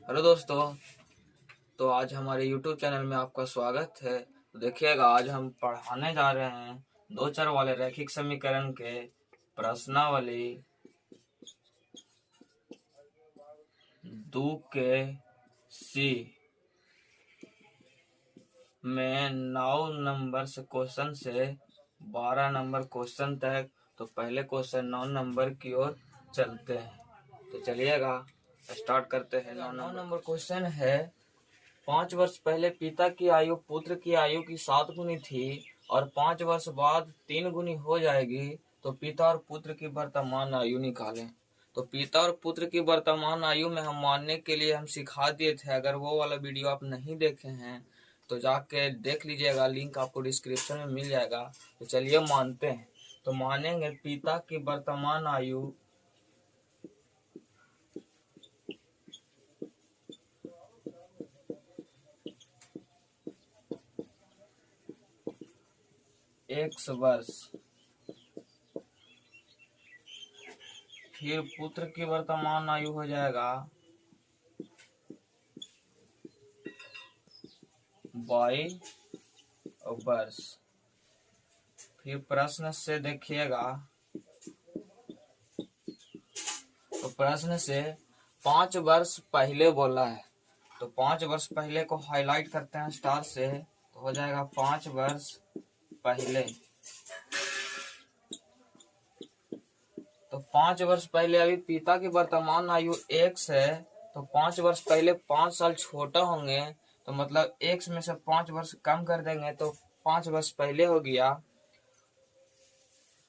Hello दोस्तों। तो आज हमारे YouTube चैनल में आपका स्वागत है। तो देखिएगा, आज हम पढ़ाने जा रहे हैं दो चर वाले रैखिक समीकरण के प्रश्नावली 2 के सी में 9 नंबर से क्वेश्चन से 12 नंबर क्वेश्चन तक। तो पहले क्वेश्चन 9 नंबर की ओर चलते हैं। तो चलिएगा स्टार्ट करते हैं। 9 नंबर क्वेश्चन है, 5 वर्ष पहले पिता की आयु पुत्र की आयु की 7 गुनी थी और 5 वर्ष बाद 3 गुनी हो जाएगी। तो पिता और पुत्र की वर्तमान आयु निकालें। तो पिता और पुत्र की वर्तमान आयु में हम मानने के लिए हम सिखा दिए थे। अगर वो वाला वीडियो आप नहीं देखे हैं तो जाके देख लीजिएगा, लिंक आपको डिस्क्रिप्शन में मिल जाएगा। तो चलिए मानते हैं। तो मानेंगे पिता की वर्तमान आयु x वर्ष, फिर पुत्र की वर्तमान आयु हो जाएगा y वर्ष। फिर प्रश्न से देखिएगा, तो प्रश्न से 5 वर्ष पहले बोला है। तो 5 वर्ष पहले को हाईलाइट करते हैं स्टार से। तो हो जाएगा 5 वर्ष पहले। तो 5 वर्ष पहले अभी पिता की वर्तमान आयु x है। तो 5 वर्ष पहले 5 साल छोटा होंगे। तो मतलब x में से 5 वर्ष कम कर देंगे तो 5 वर्ष पहले हो गया।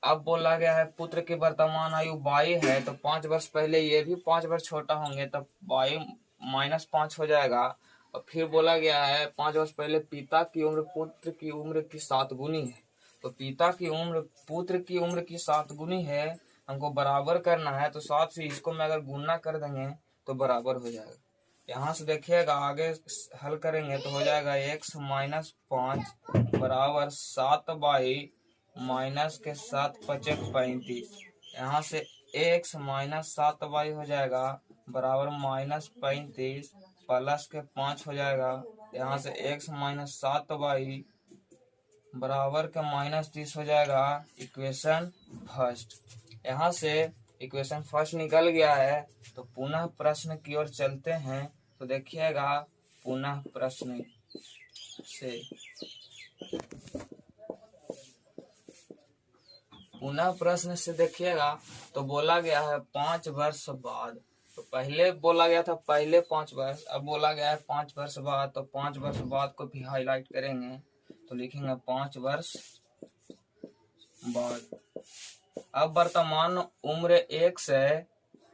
अब बोला गया है पुत्र की वर्तमान आयु y है। तो 5 वर्ष पहले ये भी 5 वर्ष छोटा होंगे, तब y -5 हो जाएगा। और फिर बोला गया है 5 वर्ष पहले पिता की उम्र पुत्र की उम्र की 7 गुनी है। तो पिता की उम्र पुत्र की उम्र की 7 गुनी है, हमको बराबर करना है। तो 7 से इसको मैं अगर गुना कर देंगे तो बराबर हो जाएगा। यहाँ से देखिएगा, आगे हल करेंगे तो हो जाएगा x -5 बराबर 7 बाई माइनस के 7 पचे 35। यहाँ से x -7 बाई हो जाएगा बराबर -35 प्लस के 5 हो जाएगा। यहाँ से x -7 बाई बराबर के -30 हो जाएगा। इक्वेशन फर्स्ट, यहाँ से इक्वेशन फर्स्ट निकल गया है। तो पुनः प्रश्न की ओर चलते हैं। तो देखिएगा पुनः प्रश्न से, पुनः प्रश्न से देखिएगा तो बोला गया है 5 वर्ष बाद। तो पहले बोला गया था पहले 5 वर्ष, अब बोला गया है 5 वर्ष बाद। तो 5 वर्ष बाद को भी हाईलाइट करेंगे तो लिखेंगे 5 वर्ष बाद। अब वर्तमान उम्र x है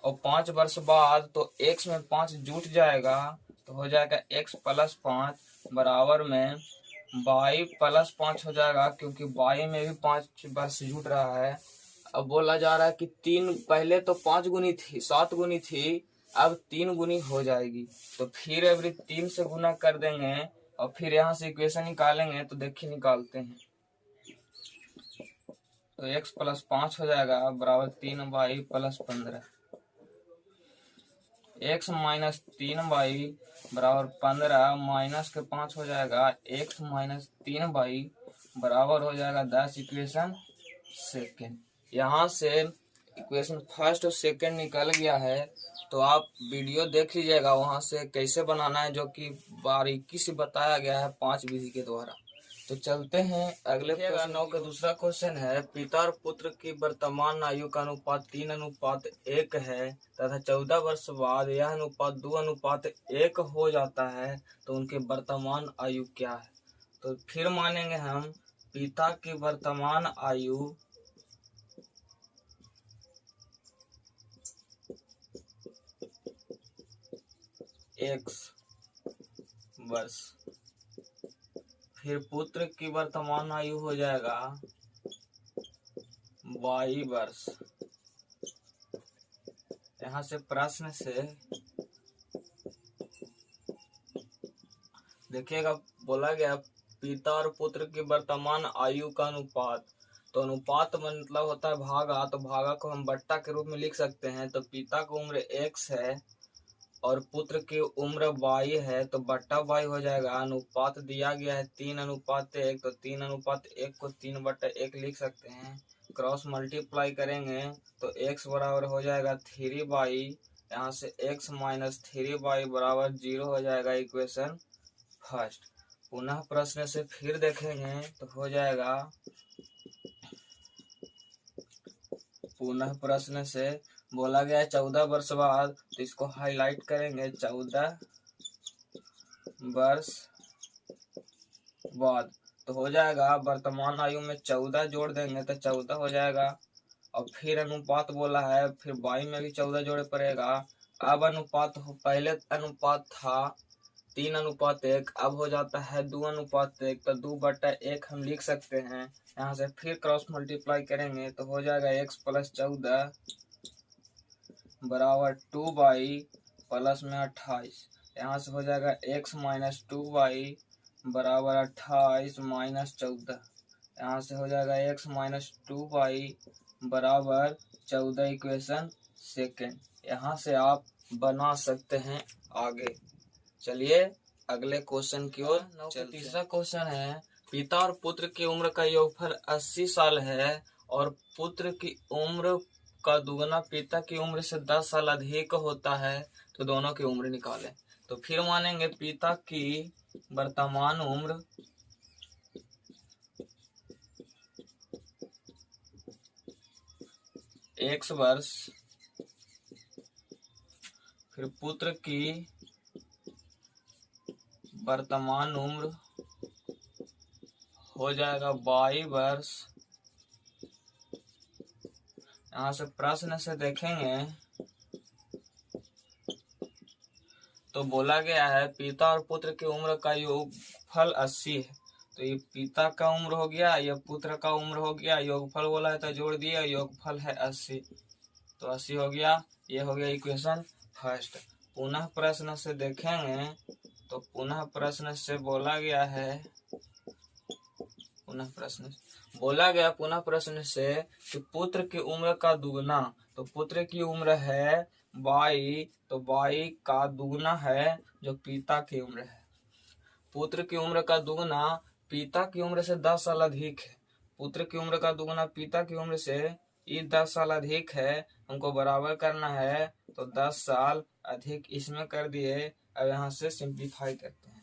और 5 वर्ष बाद, तो x में 5 जुट जाएगा। तो हो जाएगा x + 5 बराबर में y + 5 हो जाएगा, क्योंकि y में भी 5 वर्ष जुट रहा है। अब बोला जा रहा है कि 3 पहले तो 5 गुनी थी 7 गुनी थी, अब 3 गुनी हो जाएगी। तो फिर एवरी 3 से गुना कर देंगे और फिर यहाँ से इक्वेशन निकालेंगे। तो देखिए निकालते हैं। तो x + 5 हो जाएगा बराबर 3y + 15। x - 3y बराबर 15 माइनस के 5 हो जाएगा। x - 3y बराबर हो जाएगा 10। इक्वेशन सेकेंड, यहाँ से इक्वेशन फर्स्ट और सेकेंड निकल गया है। तो आप वीडियो देख लीजिएगा वहाँ से कैसे बनाना है, जो कि बारीकी से बताया गया है 5 विधि के द्वारा। तो चलते हैं अगले प्रश्न। 9 का दूसरा क्वेश्चन है, पिता और पुत्र की वर्तमान आयु का अनुपात 3:1 है तथा 14 वर्ष बाद यह अनुपात 2:1 हो जाता है। तो उनके वर्तमान आयु क्या है? तो फिर मानेंगे हम पिता की वर्तमान आयु x वर्ष, फिर पुत्र की वर्तमान आयु हो जाएगा y वर्ष। यहाँ से प्रश्न से देखिएगा, बोला गया पिता और पुत्र की वर्तमान आयु का अनुपात। तो अनुपात मतलब होता है भागा। तो भागा को हम बट्टा के रूप में लिख सकते हैं। तो पिता की उम्र x है और पुत्र की उम्र बाई है तो बट्टा बाई हो जाएगा। अनुपात दिया गया है 3:1, तो 3:1 को 3/1 लिख सकते हैं। क्रॉस मल्टीप्लाई करेंगे तो x बराबर हो जाएगा 3/, यहाँ से x माइनस 3/, बराबर 0 हो जाएगा इक्वेशन फर्स्ट। पुनः प्रश्न से फिर देखेंगे तो हो जाएगा, पुनः प्रश्न से बोला गया है 14 वर्ष बाद, तो इसको हाईलाइट करेंगे 14 वर्ष बाद। तो हो जाएगा वर्तमान आयु में 14 जोड़ देंगे तो 14 हो जाएगा। और फिर अनुपात बोला है, फिर 22 में भी 14 जोड़े पड़ेगा। अब अनुपात पहले अनुपात था 3:1, अब हो जाता है 2:1, तो 2/1 हम लिख सकते हैं। यहाँ से फिर क्रॉस मल्टीप्लाई करेंगे तो हो जाएगा x + 14 बराबर 2/, प्लस में 28। यहाँ से हो जाएगा x - 2/, बराबर 28 - 14। यहाँ से हो जाएगा x - 2/, बराबर 14 इक्वेशन सेकेंड। यहाँ से आप बना सकते हैं आगे। चलिए अगले क्वेश्चन की ओर चलते। तीसरा क्वेश्चन है, पिता और पुत्र की उम्र का योगफल 80 साल है और पुत्र की उम्र का दुगना पिता की उम्र से 10 साल अधिक होता है, तो दोनों की उम्र निकालें। तो फिर मानेंगे पिता की वर्तमान उम्र x वर्ष, फिर पुत्र की वर्तमान उम्र हो जाएगा 22 वर्ष। यहाँ से प्रश्न से देखेंगे तो बोला गया है पिता और पुत्र की उम्र का योगफल 80 है। तो ये पिता का उम्र हो गया, ये पुत्र का उम्र हो गया, योगफल बोला है तो जोड़ दिया, योगफल है 80, तो 80 हो गया। ये हो गया इक्वेशन फर्स्ट। पुनः प्रश्न से देखेंगे तो पुनः प्रश्न से बोला गया है, पुनः प्रश्न से कि पुत्र की उम्र का दुगना, तो पुत्र की उम्र है 22, तो 22 का दुगना है जो पिता की उम्र है। पुत्र की उम्र का दुगना पिता की उम्र से 10 साल अधिक है। पुत्र की उम्र का दुगना पिता की उम्र से ये 10 साल अधिक है, हमको बराबर करना है, तो 10 साल अधिक इसमें कर दिए। अब यहाँ से सिंप्लीफाई करते हैं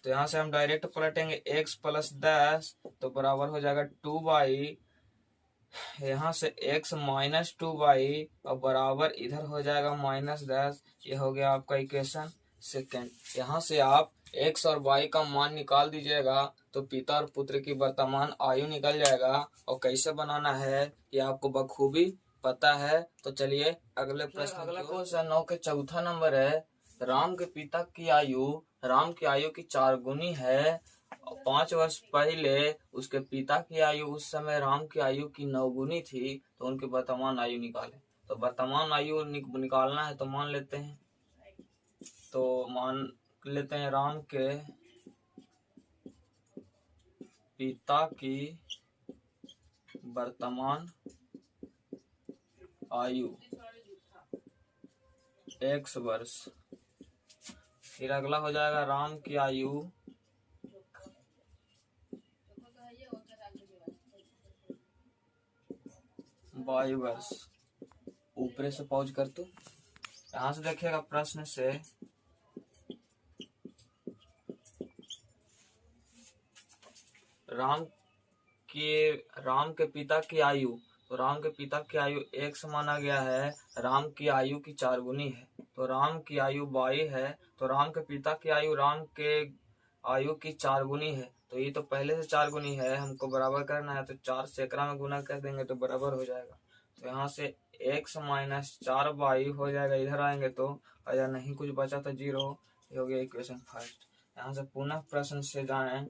तो यहाँ से हम डायरेक्ट पलटेंगे x + 10, तो बराबर हो जाएगा 2/, यहाँ से x - 2/, और बराबर इधर हो जाएगा -10। ये हो गया आपका इक्वेशन सेकेंड। यहाँ से आप x और y का मान निकाल दीजिएगा तो पिता और पुत्र की वर्तमान आयु निकल जाएगा। और कैसे बनाना है ये आपको बखूबी पता है। तो चलिए अगले प्रश्न। अगला क्वेश्चन 9 के चौथा नंबर है, राम के पिता की आयु राम की आयु की 4 गुनी है। 5 वर्ष पहले उसके पिता की आयु उस समय राम की आयु की 9 गुनी थी, तो उनकी वर्तमान आयु निकालें। तो वर्तमान आयु निकालना है तो मान लेते हैं राम के पिता की वर्तमान आयु x वर्ष। फिर अगला हो जाएगा राम की आयु y वर्ष। ऊपर से पहुंच कर तो यहाँ से देखिएगा प्रश्न से राम के पिता की आयु, तो राम के पिता की आयु x माना गया है, राम की आयु की 4 गुनी है। तो राम की आयु 22 है, तो राम के पिता की आयु राम के आयु की 4 गुनी है। तो ये तो पहले से 4 गुनी है, हमको बराबर करना है, तो 4 से एकरा में गुना कर देंगे तो बराबर हो जाएगा। तो यहाँ से x - 4/, हो जाएगा। इधर आएंगे तो अगर नहीं कुछ बचा तो 0। ये हो गया इक्वेशन फर्स्ट। यहाँ से पुनः प्रश्न से जाएं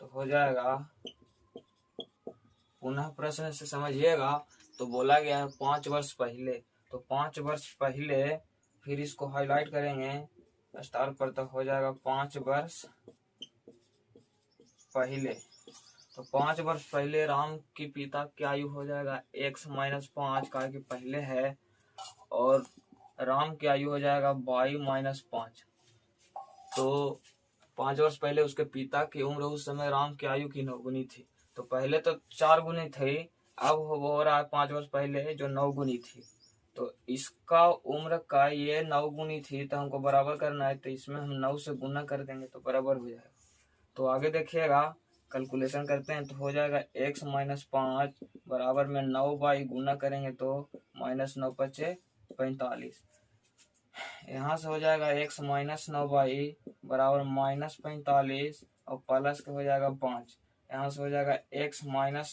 तो हो जाएगा, पुनः प्रश्न से समझिएगा तो बोला गया है 5 वर्ष पहले, तो 5 वर्ष पहले, फिर इसको हाईलाइट करेंगे स्टार पर, तो हो जाएगा 5 वर्ष पहले। तो 5 वर्ष पहले राम की पिता की आयु हो जाएगा x - 5 का कि पहले है, और राम की आयु हो जाएगा 22-5। तो 5 वर्ष पहले उसके पिता की उम्र उस समय राम की आयु की 9 गुनी थी। तो पहले तो 4 गुनी थी, अब हो रहा है 5 वर्ष पहले जो 9 गुनी थी। तो इसका उम्र का ये 9 गुनी थी, तो हमको बराबर करना है, तो इसमें हम 9 से गुना कर देंगे तो बराबर हो जाएगा। तो आगे देखिएगा, कैलकुलेशन करते हैं तो हो जाएगा x - 5 बराबर में 9 बाई गुना करेंगे तो -9 × 5 = 45। यहाँ से हो जाएगा x - 9 बाई बराबर -45 और प्लस के हो जाएगा 5। यहाँ से हो जाएगा x -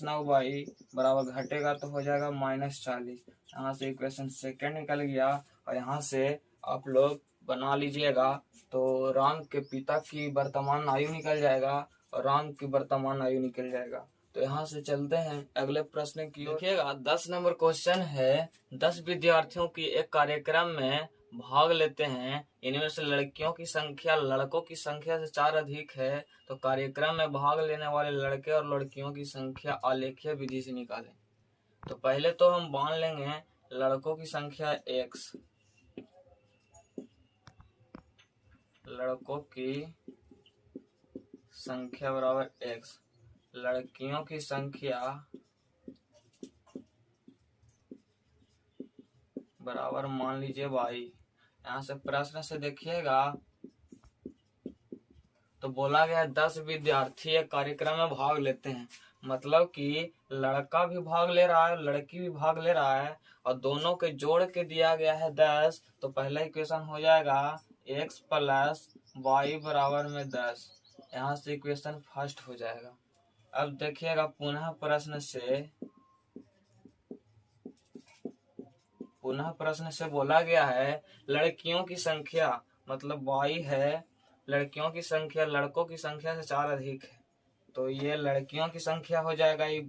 9 बाई बराबर घटेगा तो हो जाएगा -40। यहाँ से इक्वेशन सेकेंड निकल गया। और यहाँ से आप लोग बना लीजिएगा तो राम के पिता की वर्तमान आयु निकल जाएगा और राम की वर्तमान आयु निकल जाएगा। तो यहाँ से चलते हैं अगले प्रश्न की ओर। देखिएगा 10 नंबर क्वेश्चन है, 10 विद्यार्थियों की एक कार्यक्रम में भाग लेते हैं, इनमें से लड़कियों की संख्या लड़कों की संख्या से 4 अधिक है, तो कार्यक्रम में भाग लेने वाले लड़के और लड़कियों की संख्या आलेखीय विधि से निकालें। तो पहले तो हम मान लेंगे लड़कों की संख्या x, लड़कों की संख्या बराबर x, लड़कियों की संख्या बराबर मान लीजिए y। यहाँ से प्रश्न से देखिएगा तो बोला गया 10 विद्यार्थी एक कार्यक्रम में भाग लेते हैं, मतलब कि लड़का भी भाग ले रहा है लड़की भी भाग ले रहा है और दोनों के जोड़ के दिया गया है 10। तो पहला इक्वेशन हो जाएगा x + y बराबर में 10। यहाँ से इक्वेशन फर्स्ट हो जाएगा। अब देखिएगा पुनः प्रश्न से बोला गया है लड़कियों की संख्या मतलब y है, लड़कियों की संख्या लड़कों की संख्या से 4 अधिक है, तो ये लड़कियों की संख्या हो जाएगा, ये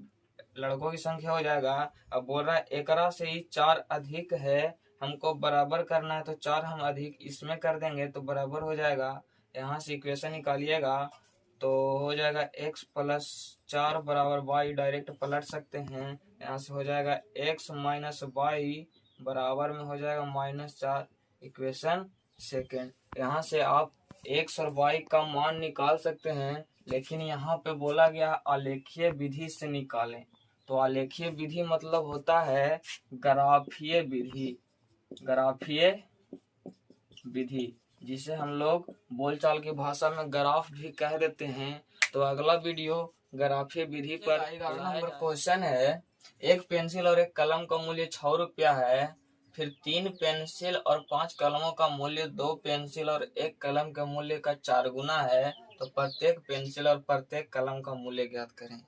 लड़कों की संख्या हो जाएगा। अब बोल रहा है एकरा से ही 4 अधिक है, हमको बराबर करना है, तो 4 हम अधिक इसमें कर देंगे तो बराबर हो जाएगा। यहाँ से इक्वेशन निकालिएगा तो हो जाएगा x + 4 बराबर y, डायरेक्ट पलट सकते हैं। यहाँ से हो जाएगा x - y बराबर में हो जाएगा -4, इक्वेशन सेकेंड। यहाँ से आप x और y का मान निकाल सकते हैं, लेकिन यहाँ पे बोला गया आलेखीय विधि से निकालें। तो आलेखीय विधि मतलब होता है ग्राफीय विधि, जिसे हम लोग बोलचाल की भाषा में ग्राफ भी कह देते हैं। तो अगला वीडियो ग्राफीय विधि पर। 11 नंबर क्वेश्चन है, एक पेंसिल और एक कलम का मूल्य 6 रुपया है, फिर 3 पेंसिल और 5 कलमों का मूल्य 2 पेंसिल और 1 कलम के मूल्य का 4 गुना है, तो प्रत्येक पेंसिल और प्रत्येक कलम का मूल्य ज्ञात करें।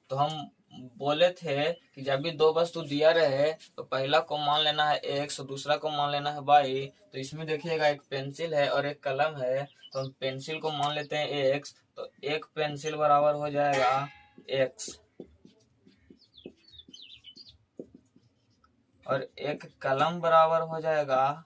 तो हम बोले थे कि जब भी 2 वस्तु दिया रहे तो पहला को मान लेना है x और दूसरा को मान लेना है y। तो इसमें देखिएगा एक पेंसिल है और एक कलम है, तो हम पेंसिल को मान लेते हैं x, तो एक पेंसिल बराबर हो जाएगा x और एक कलम बराबर हो जाएगा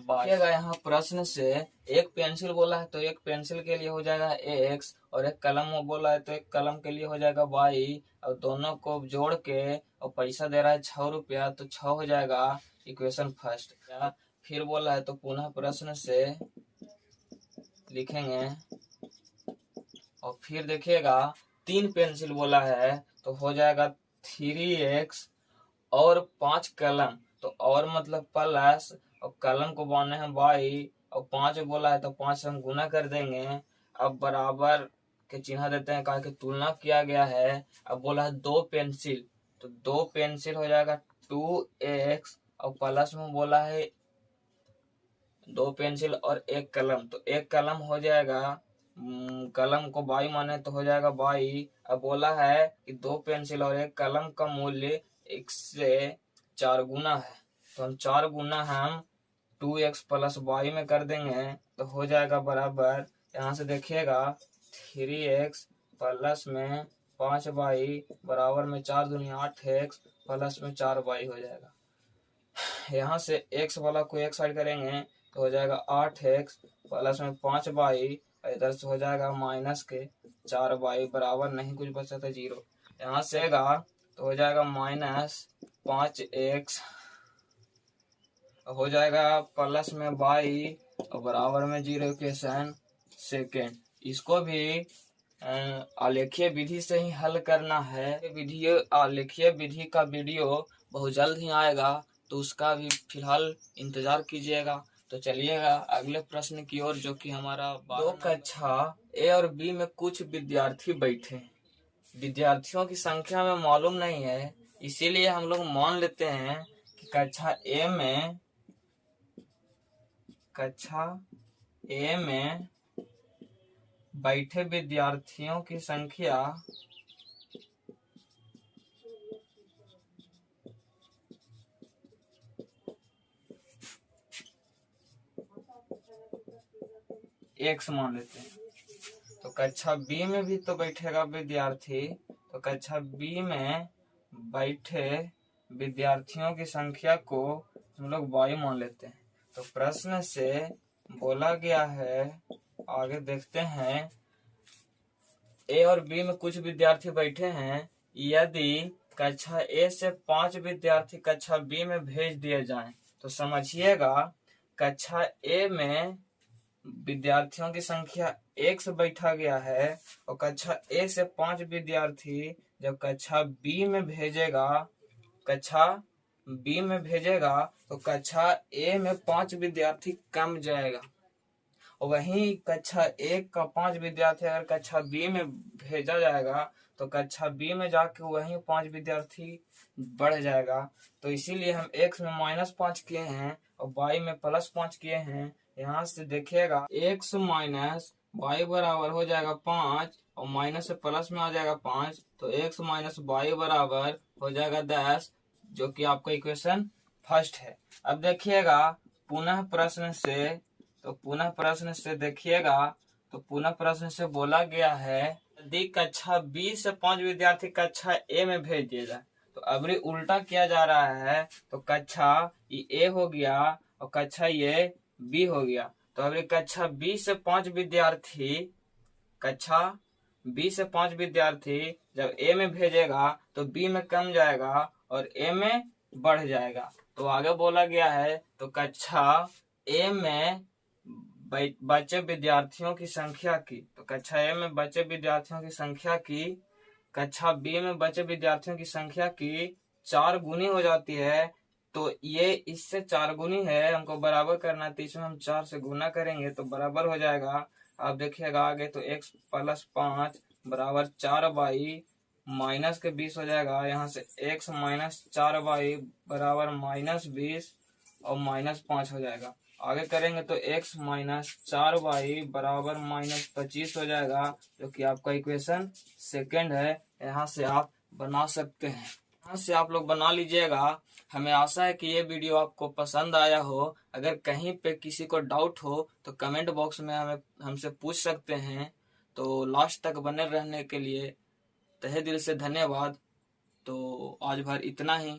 y। यहाँ प्रश्न से एक पेंसिल बोला है तो एक पेंसिल के लिए हो जाएगा x और एक कलम बोला है तो एक कलम के लिए हो जाएगा y, और दोनों को जोड़ के और पैसा दे रहा है 6 रुपया, तो 6 हो जाएगा इक्वेशन फर्स्ट। फिर बोला है तो पुनः प्रश्न से लिखेंगे और फिर देखिएगा 3 पेंसिल बोला है तो हो जाएगा 3x और 5 कलम, तो और मतलब प्लस, और कलम को बांधने हैं y और 5 बोला है तो 5 से हम गुना कर देंगे। अब बराबर के चिन्ह देते हैं, कहा कि तुलना किया गया है। अब बोला है 2 पेंसिल, तो 2 पेंसिल हो जाएगा 2x और प्लस में बोला है 2 पेंसिल और 1 कलम, तो 1 कलम हो जाएगा, कलम को y माने तो हो जाएगा y। अब बोला है कि 2 पेंसिल और 1 कलम का मूल्य x से 4 गुना है, तो हम 4 गुना हम 2x + y में कर देंगे तो हो जाएगा बराबर। यहाँ से देखिएगा 3x प्लस में 5y बराबर में 4 दूनी 8x प्लस में 4y हो जाएगा। यहाँ से x वाला को एक साइड करेंगे तो हो जाएगा 8x प्लस में 5y, इधर से हो जाएगा माइनस के 4y बराबर नहीं कुछ बचा था 0। यहाँ से तो हो जाएगा -5x हो जाएगा प्लस में y और बराबर में 0 इक्वेशन सेकेंड। इसको भी आलेखीय विधि से ही हल करना है। आलेखीय विधि का वीडियो बहुत जल्द ही आएगा, तो उसका भी फिलहाल इंतजार कीजिएगा। तो चलिएगा अगले प्रश्न की ओर, जो कि हमारा 2 कक्षा ए और बी में कुछ विद्यार्थी बैठे। विद्यार्थियों की संख्या में मालूम नहीं है, इसीलिए हम लोग मान लेते हैं कि कक्षा ए में बैठे विद्यार्थियों की संख्या x मान लेते हैं। तो कक्षा बी में भी तो बैठेगा विद्यार्थी, तो कक्षा बी में बैठे विद्यार्थियों की संख्या को हम लोग y मान लेते हैं। तो प्रश्न से बोला गया है, आगे देखते हैं, ए और बी में कुछ विद्यार्थी बैठे हैं। यदि कक्षा ए से 5 विद्यार्थी कक्षा बी में भेज दिए जाएं, तो समझिएगा कक्षा ए में विद्यार्थियों की संख्या 1 से बैठा गया है, और कक्षा ए से 5 विद्यार्थी जब कक्षा बी में भेजेगा तो कक्षा ए में 5 विद्यार्थी कम जाएगा। और वहीं कक्षा 1 का 5 विद्यार्थी अगर कक्षा बी में भेजा जाएगा, तो कक्षा बी में जाके वहीं 5 विद्यार्थी बढ़ जाएगा। तो इसीलिए हम x में -5 किए हैं और y में +5 किए हैं। यहाँ से देखिएगा x माइनस y बराबर हो जाएगा 5 और माइनस से प्लस में आ जाएगा 5, तो x माइनस y बराबर हो जाएगा 10, जो कि आपका इक्वेशन फर्स्ट है। अब देखिएगा पुनः प्रश्न से देखिएगा बोला गया है, यदि कक्षा बी से 5 विद्यार्थी कक्षा ए में भेज दिए जाए। तो अभी उल्टा किया जा रहा है, तो कक्षा ए हो गया और कक्षा ये बी हो गया। तो अभी कक्षा बी से 5 विद्यार्थी जब ए में भेजेगा तो बी में कम जाएगा और ए में बढ़ जाएगा। तो आगे बोला गया है, तो कक्षा ए में बचे विद्यार्थियों की संख्या की, तो कक्षा ए में बचे विद्यार्थियों की संख्या की कक्षा बी में बचे विद्यार्थियों की संख्या की 4 गुनी हो जाती है। तो ये इससे 4 गुनी है, हमको बराबर करना है, तो इसमें हम 4 से गुना करेंगे तो बराबर हो जाएगा। आप देखिएगा आगे, तो x + 5 बराबर 4y माइनस के 20 हो जाएगा। यहाँ से x माइनस 4y बराबर -20 और -5 हो जाएगा। आगे करेंगे तो x माइनस 4y बराबर -25 हो जाएगा, जो कि आपका इक्वेशन सेकंड है। यहाँ से आप बना सकते हैं, यहाँ से आप लोग बना लीजिएगा। हमें आशा है कि ये वीडियो आपको पसंद आया हो। अगर कहीं पे किसी को डाउट हो तो कमेंट बॉक्स में हमसे पूछ सकते हैं। तो लास्ट तक बने रहने के लिए तहे दिल से धन्यवाद। तो आज भर इतना ही।